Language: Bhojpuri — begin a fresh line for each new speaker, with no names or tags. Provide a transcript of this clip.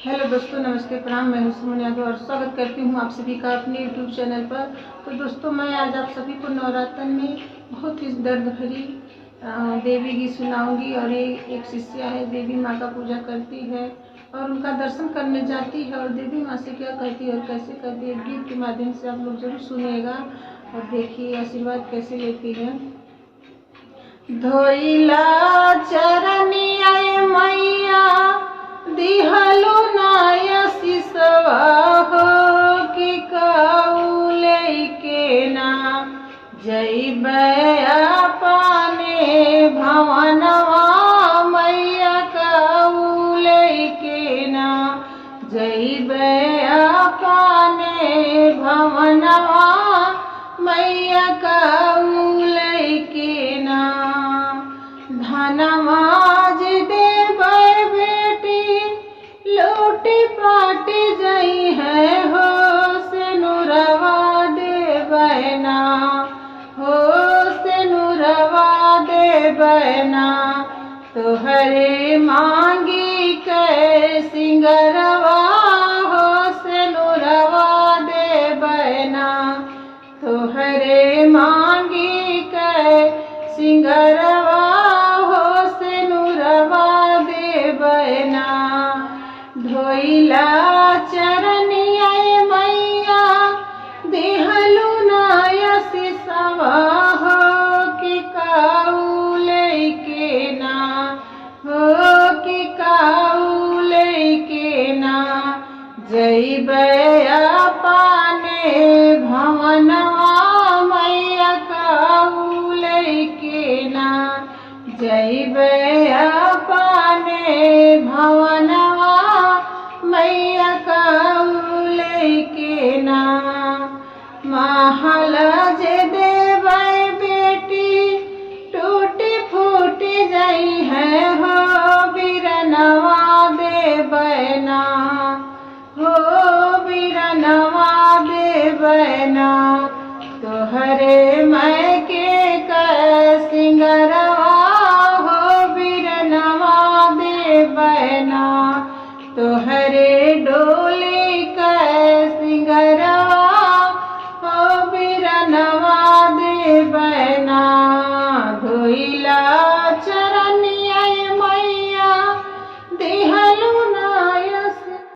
हेलो दोस्तों, नमस्ते, प्रणाम। मैं हूं सुमन यादव और स्वागत करती हूं आप सभी का अपने यूट्यूब चैनल पर। तो दोस्तों, मैं आज आप सभी को नवरात्र में बहुत ही दर्द भरी देवी गीत सुनाऊंगी। और एक शिष्या है, देवी माँ का पूजा करती है और उनका दर्शन करने जाती है और देवी माँ से क्या कहती है और कैसे कहती है, गीत के माध्यम से आप लोग जरूर सुनिएगा और देखिए आशीर्वाद कैसे लेती है। धोइला चरनिया मैया दिहलु नाय सिसवा हो कि काऊ लेके ना जइबै अपने भवनवा मैया काऊ लेके ना जइबै अपने भवनवा मैया काऊ लेके ना धनवाज देबै बेटी लूटी पाटी जई है हो सिनुरवा देबै ना हो सिनुरवा देबै ना तोहरे मांगी के सिंगरवा हो सिनुरवा देबै ना तोहरे मांगी के सिंगरवा धोइला चरनिया मैया दिहलु नाय सिसवा हो कि काऊ लेके ना हो कि काऊ लेके ना जइबै अपने भवनवा मैया काऊ लेके ना जइबै अपने भवनवा मैया काऊ लेके ना महल